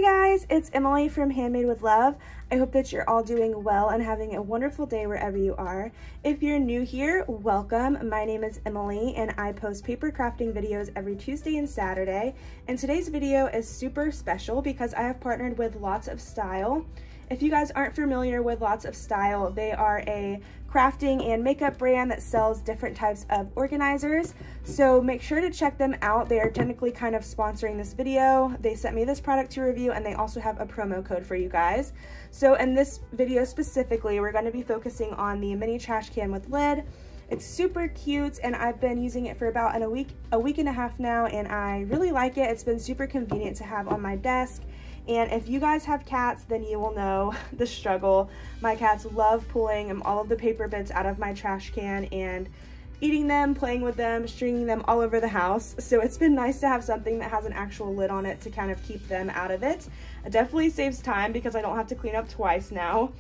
Hey guys, it's Emily from Handmade with Love. I hope that you're all doing well and having a wonderful day wherever you are. If you're new here, welcome. My name is Emily and I post paper crafting videos every Tuesday and Saturday. And today's video is super special because I have partnered with Lotsastyle. If you guys aren't familiar with Lotsastyle, they are a crafting and makeup brand that sells different types of organizers. So make sure to check them out. They are technically kind of sponsoring this video. They sent me this product to review and they also have a promo code for you guys. So in this video specifically, we're going to be focusing on the mini trash can with lid. It's super cute and I've been using it for about a week and a half now, and I really like it. It's been super convenient to have on my desk. And if you guys have cats, then you will know the struggle. My cats love pulling all of the paper bits out of my trash can and eating them, playing with them, stringing them all over the house. So it's been nice to have something that has an actual lid on it to kind of keep them out of it. It definitely saves time because I don't have to clean up twice now.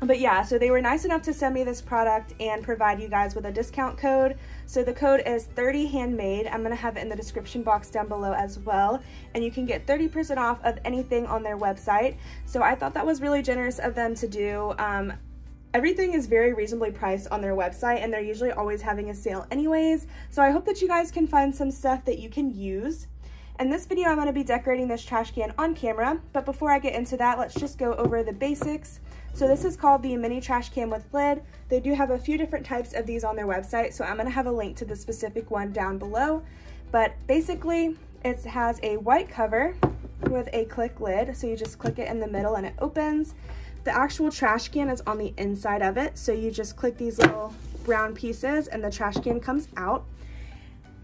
But yeah, so they were nice enough to send me this product and provide you guys with a discount code. So the code is 30handmade. I'm gonna have it in the description box down below as well. And you can get 30% off of anything on their website. So I thought that was really generous of them to do. Everything is very reasonably priced on their website and they're usually always having a sale anyways. So I hope that you guys can find some stuff that you can use. In this video, I'm gonna be decorating this trash can on camera. But before I get into that, let's just go over the basics. So this is called the mini trash can with lid. They do have a few different types of these on their website, so I'm gonna have a link to the specific one down below. But basically, it has a white cover with a click lid. So you just click it in the middle and it opens. The actual trash can is on the inside of it. So you just click these little brown pieces and the trash can comes out.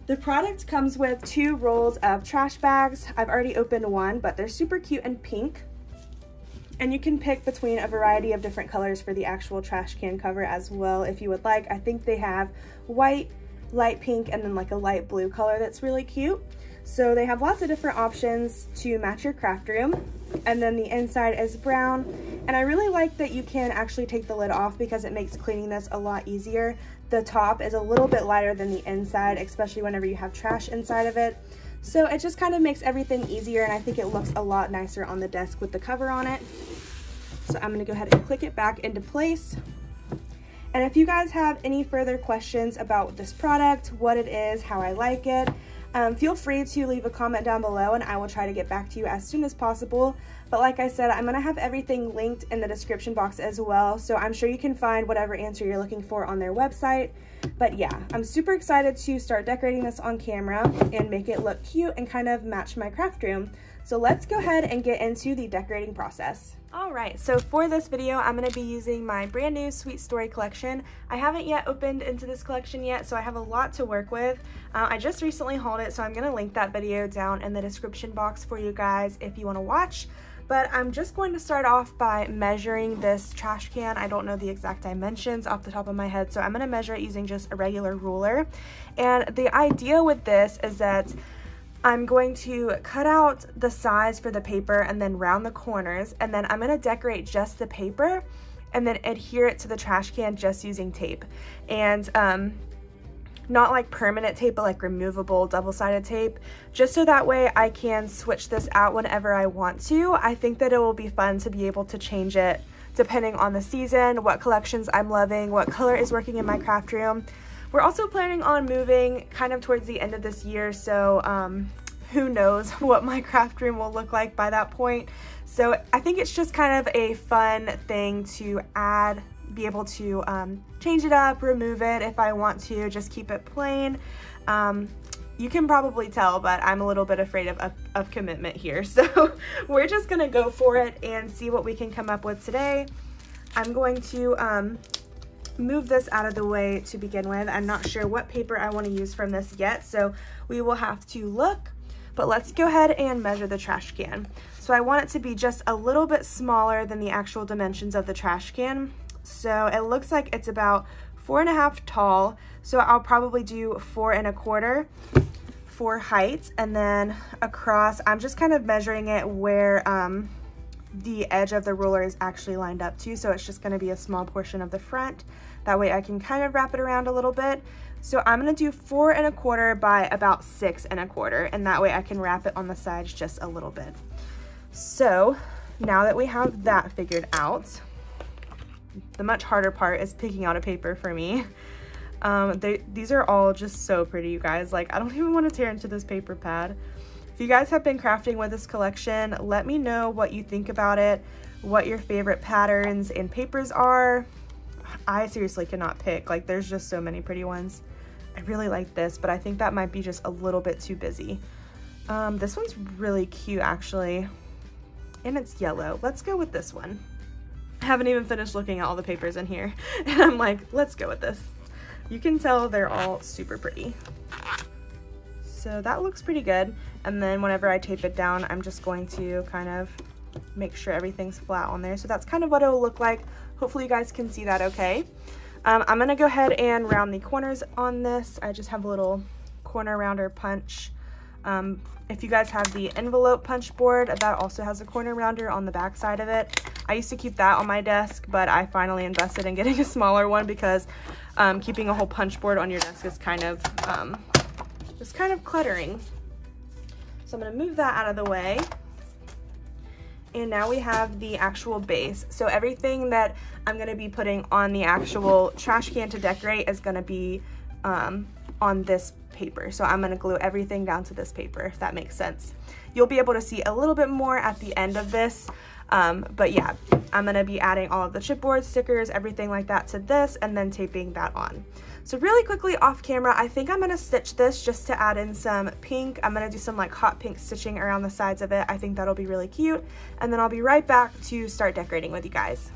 The product comes with 2 rolls of trash bags. I've already opened one, but they're super cute and pink. And you can pick between a variety of different colors for the actual trash can cover as well if you would like. I think they have white, light pink, and then like a light blue color that's really cute. So they have lots of different options to match your craft room. And then the inside is brown. And I really like that you can actually take the lid off because it makes cleaning this a lot easier. The top is a little bit lighter than the inside, especially whenever you have trash inside of it. So it just kind of makes everything easier, and I think it looks a lot nicer on the desk with the cover on it. So I'm going to go ahead and click it back into place. And if you guys have any further questions about this product, what it is, how I like it, feel free to leave a comment down below and I will try to get back to you as soon as possible. But like I said, I'm going to have everything linked in the description box as well, so I'm sure you can find whatever answer you're looking for on their website. But yeah, I'm super excited to start decorating this on camera and make it look cute and kind of match my craft room. So let's go ahead and get into the decorating process. Alright, so for this video, I'm going to be using my brand new Sweet Story collection. I haven't yet opened into this collection yet, so I have a lot to work with. I just recently hauled it, so I'm going to link that video down in the description box for you guys if you want to watch. But I'm just going to start off by measuring this trash can. I don't know the exact dimensions off the top of my head, so I'm going to measure it using just a regular ruler. And the idea with this is that I'm going to cut out the size for the paper and then round the corners, and then I'm going to decorate just the paper and then adhere it to the trash can just using tape. And not like permanent tape, but like removable double-sided tape, just so that way I can switch this out whenever I want to. I think that it will be fun to be able to change it depending on the season, what collections I'm loving, what color is working in my craft room. We're also planning on moving kind of towards the end of this year, so who knows what my craft room will look like by that point. So I think it's just kind of a fun thing to add, be able to change it up, remove it if I want to, just keep it plain. You can probably tell, but I'm a little bit afraid of commitment here. So we're just gonna go for it and see what we can come up with today. I'm going to move this out of the way to begin with. I'm not sure what paper I want to use from this yet, so we will have to look. But let's go ahead and measure the trash can. So I want it to be just a little bit smaller than the actual dimensions of the trash can. So it looks like it's about 4.5 tall. So I'll probably do 4 1/4 for height, and then across, I'm just kind of measuring it where the edge of the ruler is actually lined up to. So it's just going to be a small portion of the front. That way I can kind of wrap it around a little bit. So I'm going to do 4 1/4 by about 6 1/4, and that way I can wrap it on the sides just a little bit. So now that we have that figured out, the much harder part is picking out a paper for me. These are all just so pretty, you guys. Like, I don't even want to tear into this paper pad. If you guys have been crafting with this collection, let me know what you think about it, what your favorite patterns and papers are. I seriously cannot pick. Like, there's just so many pretty ones. I really like this, but I think that might be just a little bit too busy. This one's really cute, actually, and it's yellow. Let's go with this one. I haven't even finished looking at all the papers in here, and I'm like, let's go with this. You can tell they're all super pretty. So that looks pretty good. And then whenever I tape it down, I'm just going to kind of make sure everything's flat on there. So that's kind of what it will look like. Hopefully you guys can see that okay. I'm gonna go ahead and round the corners on this. I just have a little corner rounder punch. If you guys have the envelope punch board, that also has a corner rounder on the back side of it. I used to keep that on my desk, but I finally invested in getting a smaller one because keeping a whole punch board on your desk is kind of just kind of cluttering. So I'm gonna move that out of the way. And now we have the actual base. So everything that I'm gonna be putting on the actual trash can to decorate is gonna be on this paper. So I'm gonna glue everything down to this paper, if that makes sense. You'll be able to see a little bit more at the end of this. But yeah, I'm gonna be adding all of the chipboard, stickers, everything like that to this, and then taping that on. So really quickly off camera, I think I'm gonna stitch this just to add in some pink. I'm gonna do some like hot pink stitching around the sides of it. I think that'll be really cute. And then I'll be right back to start decorating with you guys.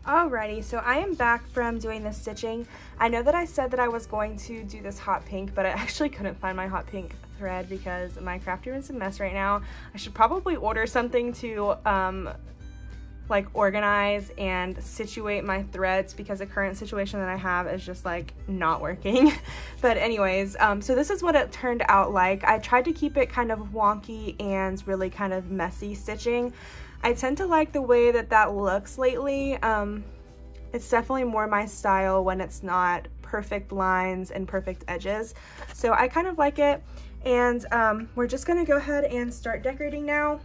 Alrighty, so I am back from doing this stitching. I know that I said that I was going to do this hot pink, but I actually couldn't find my hot pink thread because my crafty room's a mess right now. I should probably order something to like organize and situate my threads because the current situation that I have is just like not working. But anyways, so this is what it turned out like. I tried to keep it kind of wonky and really kind of messy stitching. I tend to like the way that that looks lately. It's definitely more my style when it's not perfect lines and perfect edges. So I kind of like it. And we're just gonna go ahead and start decorating now.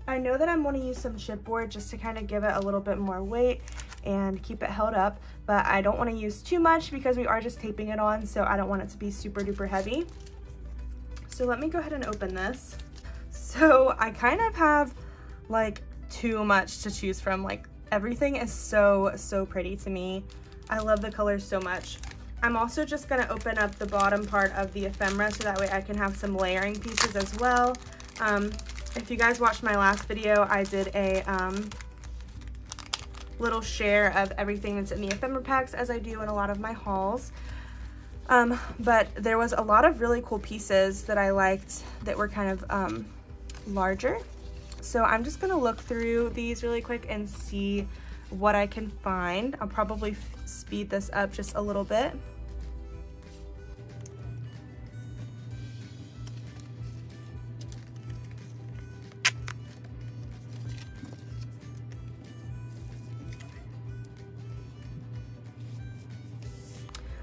I know that I'm gonna use some chipboard just to kind of give it a little bit more weight and keep it held up, but I don't wanna use too much because we are just taping it on, so I don't want it to be super duper heavy. So let me go ahead and open this. So I kind of have like too much to choose from. Like everything is so pretty to me. I love the colors so much. I'm also just gonna open up the bottom part of the ephemera so that way I can have some layering pieces as well. If you guys watched my last video, I did a little share of everything that's in the ephemera packs, as I do in a lot of my hauls. But there was a lot of really cool pieces that I liked that were kind of larger. So I'm just gonna look through these really quick and see what I can find. I'll probably speed this up just a little bit.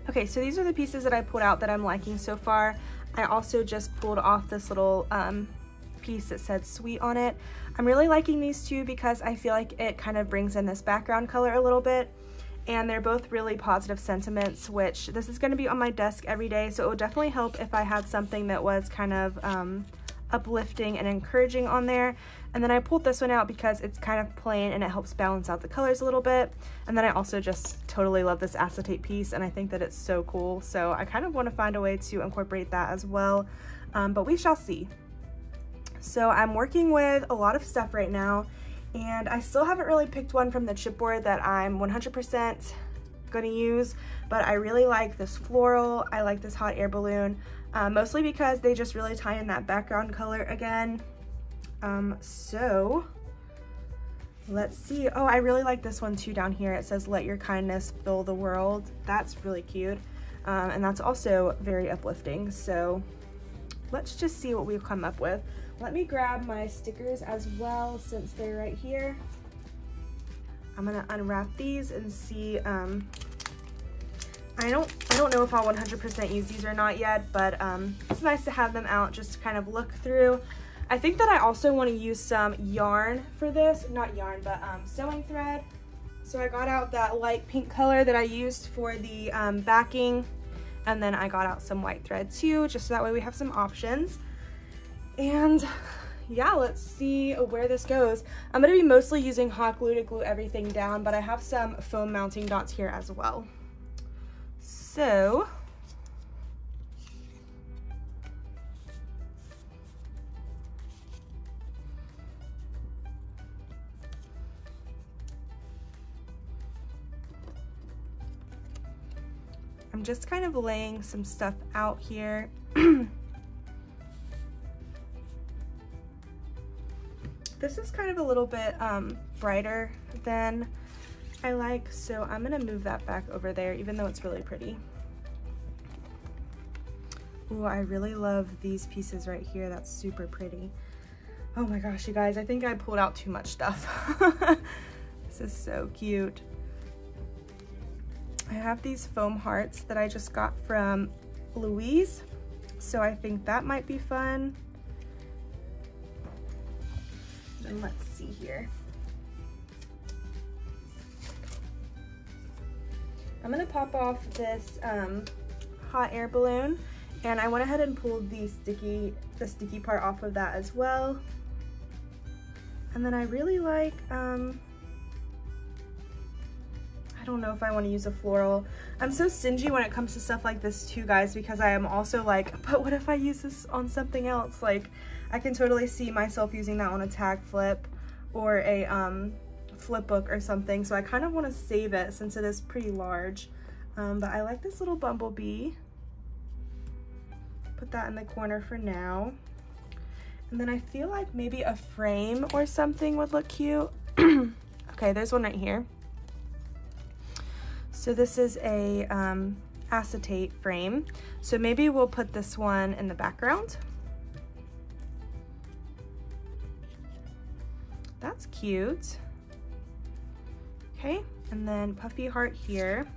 Okay, so these are the pieces that I pulled out that I'm liking so far. I also just pulled off this little piece that said sweet on it. I'm really liking these two because I feel like it kind of brings in this background color a little bit, and they're both really positive sentiments, which this is going to be on my desk every day, so it would definitely help if I had something that was kind of uplifting and encouraging on there. And then I pulled this one out because it's kind of plain and it helps balance out the colors a little bit. And then I also just totally love this acetate piece, and I think that it's so cool, so I kind of want to find a way to incorporate that as well, but we shall see. So I'm working with a lot of stuff right now, and I still haven't really picked one from the chipboard that I'm 100% gonna use, but I really like this floral. I like this hot air balloon, mostly because they just really tie in that background color again. So let's see. Oh, I really like this one too down here. It says, "Let your kindness fill the world." That's really cute, and that's also very uplifting. So let's just see what we've come up with. Let me grab my stickers as well since they're right here. I'm gonna unwrap these and see. I don't know if I'll 100% use these or not yet, but it's nice to have them out just to kind of look through. I think that I also want to use some yarn for this, not yarn, but sewing thread. So I got out that light pink color that I used for the backing, and then I got out some white thread too, just so that way we have some options. And yeah, let's see where this goes. I'm gonna be mostly using hot glue to glue everything down, but I have some foam mounting dots here as well. So I'm just kind of laying some stuff out here. This is kind of a little bit brighter than I like, so I'm gonna move that back over there, even though it's really pretty. Ooh, I really love these pieces right here. That's super pretty. Oh my gosh, you guys, I think I pulled out too much stuff. This is so cute. I have these foam hearts that I just got from Louise, so I think that might be fun. And let's see here. I'm gonna pop off this hot air balloon, and I went ahead and pulled the sticky part off of that as well. And then I really like, I don't know if I want to use a floral. I'm so stingy when it comes to stuff like this too, guys, because I am also like, but what if I use this on something else? Like, I can totally see myself using that on a tag flip or a flip book or something, so I kind of want to save it since it is pretty large. But I like this little bumblebee. Put that in the corner for now. And then I feel like maybe a frame or something would look cute. Okay, there's one right here. So this is a acetate frame. So maybe we'll put this one in the background. That's cute. Okay, and then puffy heart here.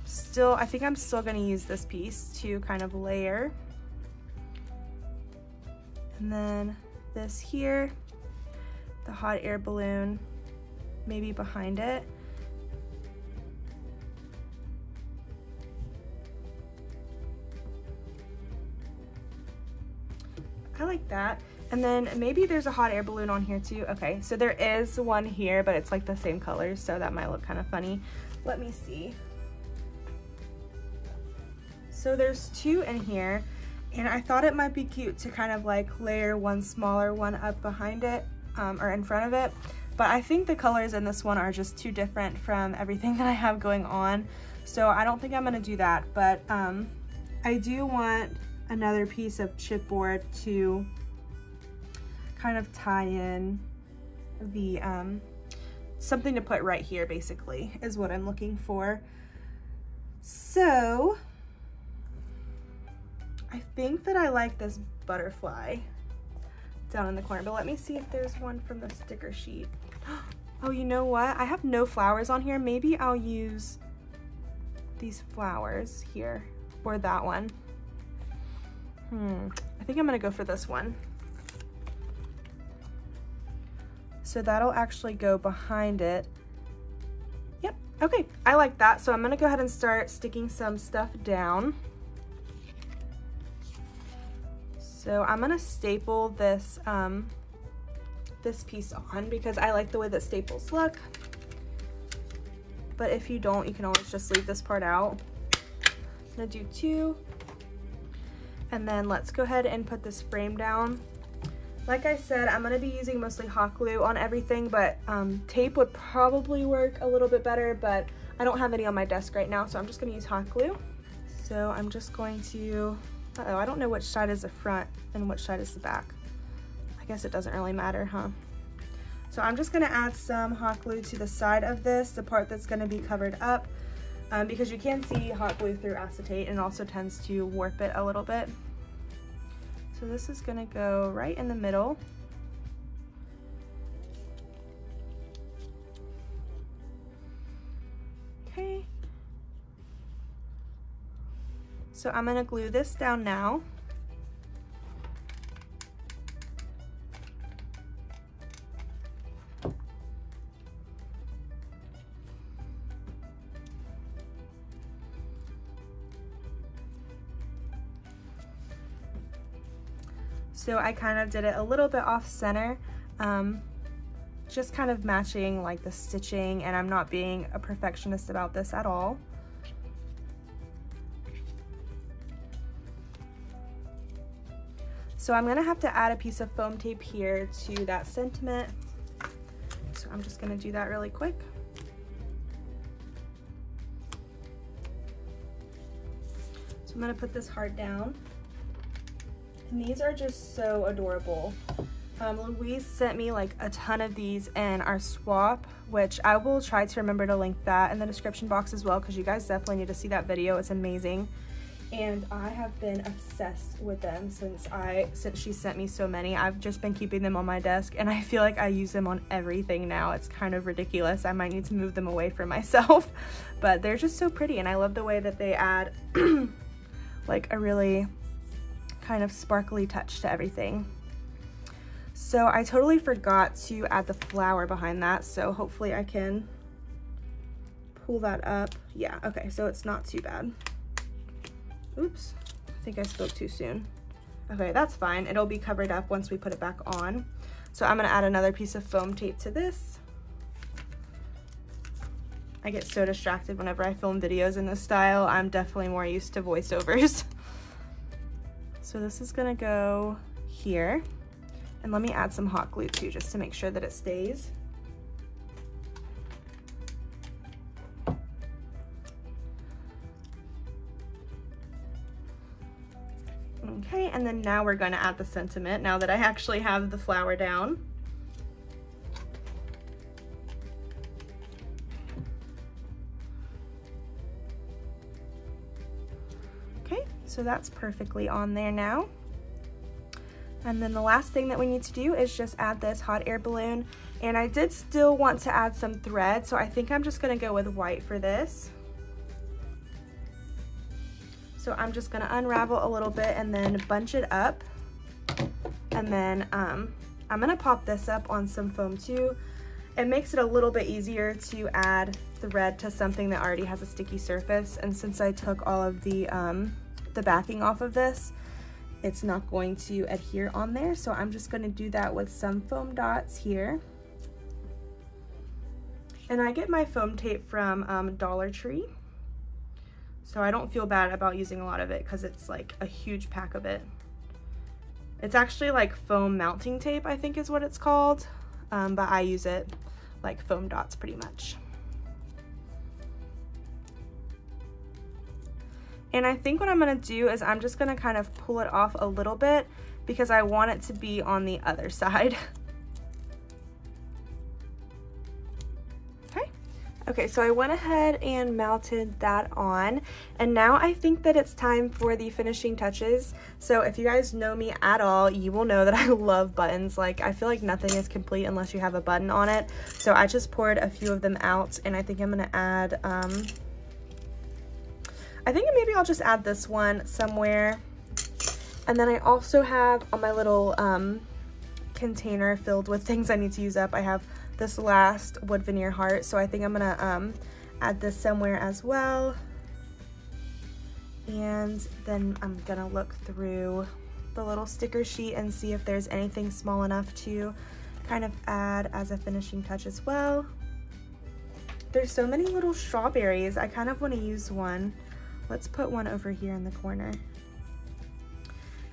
Still, I think I'm still gonna use this piece to kind of layer. And then this here, the hot air balloon, maybe behind it. I like that. And then maybe there's a hot air balloon on here too. Okay, so there is one here, but it's like the same colors, so that might look kind of funny. Let me see. So there's two in here, and I thought it might be cute to kind of like layer one smaller one up behind it, or in front of it. But I think the colors in this one are just too different from everything that I have going on. So I don't think I'm gonna do that, but I do want another piece of chipboard to kind of tie in the, something to put right here basically is what I'm looking for. So I think that I like this butterfly down in the corner, but let me see if there's one from the sticker sheet. Oh, you know what? I have no flowers on here. Maybe I'll use these flowers here or that one. I think I'm gonna go for this one. So that'll actually go behind it. Yep, okay, I like that. So I'm gonna go ahead and start sticking some stuff down. So I'm gonna staple this, this piece on because I like the way that staples look. But if you don't, you can always just leave this part out. I'm gonna do two. And then let's go ahead and put this frame down. Like I said, I'm gonna be using mostly hot glue on everything, but tape would probably work a little bit better, but I don't have any on my desk right now, so I'm just gonna use hot glue. So I'm just going to, uh-oh, I don't know which side is the front and which side is the back. I guess it doesn't really matter, huh? So I'm just gonna add some hot glue to the side of this, the part that's gonna be covered up, because you can see hot glue through acetate and also tends to warp it a little bit. So this is gonna go right in the middle. Okay. So I'm gonna glue this down now. So I kind of did it a little bit off center, just kind of matching like the stitching, and I'm not being a perfectionist about this at all. So I'm gonna have to add a piece of foam tape here to that sentiment. So I'm just gonna do that really quick. So I'm gonna put this heart down. And these are just so adorable. Louise sent me like a ton of these in our swap, which I will try to remember to link that in the description box as well, because you guys definitely need to see that video. It's amazing. And I have been obsessed with them since she sent me so many. I've just been keeping them on my desk, and I feel like I use them on everything now. It's kind of ridiculous. I might need to move them away from myself, but they're just so pretty, and I love the way that they add like a really kind of sparkly touch to everything. So I totally forgot to add the flower behind that, so hopefully I can pull that up. Yeah, okay, so it's not too bad. Oops, I think I spoke too soon. Okay, that's fine. It'll be covered up once we put it back on. So I'm gonna add another piece of foam tape to this. I get so distracted whenever I film videos in this style. I'm definitely more used to voiceovers. So this is gonna go here. And let me add some hot glue too, just to make sure that it stays. Okay, and then now we're gonna add the sentiment, now that I actually have the flower down. Okay, so that's perfectly on there now. And then the last thing that we need to do is just add this hot air balloon. And I did still want to add some thread, so I think I'm just gonna go with white for this. So I'm just gonna unravel a little bit and then bunch it up. And then I'm gonna pop this up on some foam too. It makes it a little bit easier to add thread to something that already has a sticky surface. And since I took all of the backing off of this, it's not going to adhere on there. So I'm just gonna do that with some foam dots here. And I get my foam tape from Dollar Tree. So I don't feel bad about using a lot of it because it's like a huge pack of it. It's actually like foam mounting tape, I think is what it's called. But I use it like foam dots pretty much. And I think what I'm gonna do is I'm just gonna kind of pull it off a little bit because I want it to be on the other side. Okay, so I went ahead and mounted that on, and now I think that it's time for the finishing touches. So if you guys know me at all, you will know that I love buttons. Like, I feel like nothing is complete unless you have a button on it. So I just poured a few of them out, and I think I'm gonna add, I think maybe I'll just add this one somewhere. And then I also have on my little container filled with things I need to use up, I have this last wood veneer heart, so I think I'm gonna add this somewhere as well. And then I'm gonna look through the little sticker sheet and see if there's anything small enough to kind of add as a finishing touch as well. There's so many little strawberries. I kind of want to use one. Let's put one over here in the corner.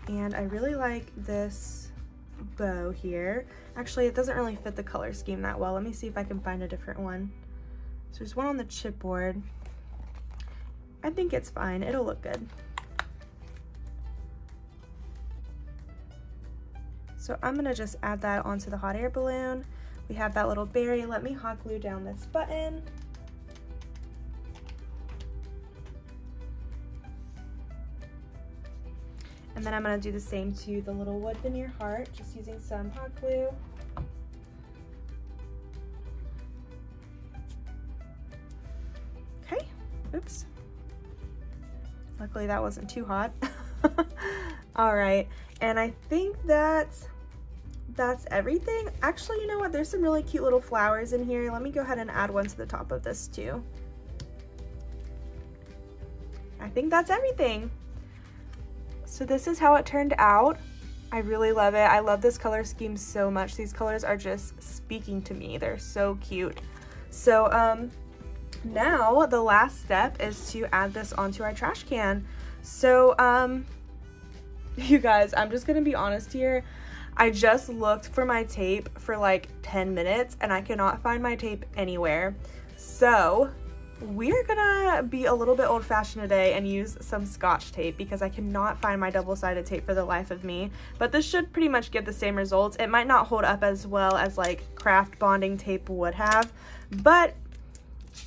And I really like this bow here. Actually, it doesn't really fit the color scheme that well. Let me see if I can find a different one. So there's one on the chipboard. I think it's fine. It'll look good. So I'm gonna just add that onto the hot air balloon. We have that little berry. Let me hot glue down this button. And then I'm gonna do the same to the little wood veneer heart, just using some hot glue. Okay, oops. Luckily that wasn't too hot. All right, and I think that's everything. Actually, you know what? There's some really cute little flowers in here. Let me go ahead and add one to the top of this too. I think that's everything. So this is how it turned out. I really love it. I love this color scheme so much. These colors are just speaking to me. They're so cute. So now the last step is to add this onto our trash can. So you guys, I'm just gonna be honest here. I just looked for my tape for like 10 minutes and I cannot find my tape anywhere. So we're gonna be a little bit old-fashioned today and use some Scotch tape because I cannot find my double-sided tape for the life of me. But this should pretty much give the same results. It might not hold up as well as like craft bonding tape would have, but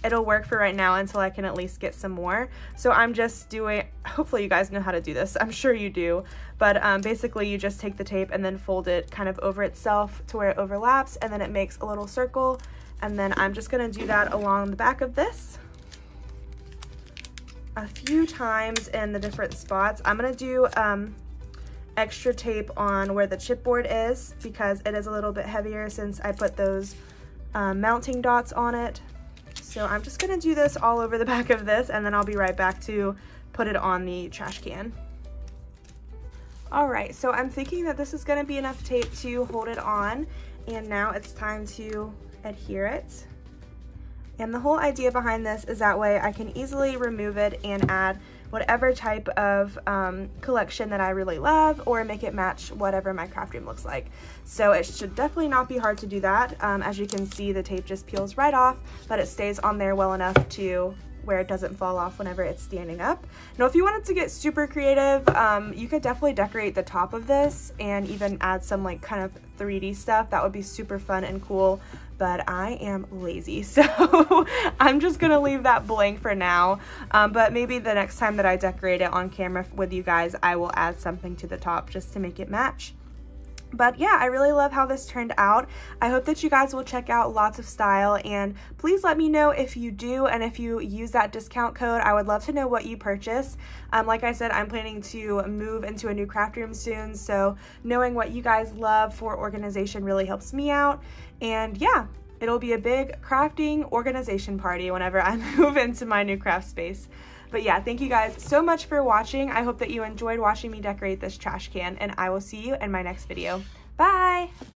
it'll work for right now until I can at least get some more. So I'm just doing, hopefully you guys know how to do this. I'm sure you do. But basically you just take the tape and then fold it kind of over itself to where it overlaps, and then it makes a little circle. And then I'm just gonna do that along the back of this a few times in the different spots. I'm gonna do extra tape on where the chipboard is because it is a little bit heavier since I put those mounting dots on it. So I'm just gonna do this all over the back of this, and then I'll be right back to put it on the trash can. All right, so I'm thinking that this is gonna be enough tape to hold it on, and now it's time to adhere it. And the whole idea behind this is that way I can easily remove it and add whatever type of collection that I really love, or make it match whatever my craft room looks like. So it should definitely not be hard to do that. As you can see, the tape just peels right off, but it stays on there well enough to where it doesn't fall off whenever it's standing up. Now, if you wanted to get super creative, you could definitely decorate the top of this and even add some like kind of 3D stuff. That would be super fun and cool, but I am lazy, so I'm just gonna leave that blank for now. But maybe the next time that I decorate it on camera with you guys, I will add something to the top just to make it match. But yeah, I really love how this turned out. I hope that you guys will check out Lotsastyle, and please let me know if you do, and if you use that discount code, I would love to know what you purchase. Like I said, I'm planning to move into a new craft room soon, so knowing what you guys love for organization really helps me out. And yeah, it'll be a big crafting organization party whenever I move into my new craft space. But yeah, thank you guys so much for watching. I hope that you enjoyed watching me decorate this trash can, and I will see you in my next video. Bye!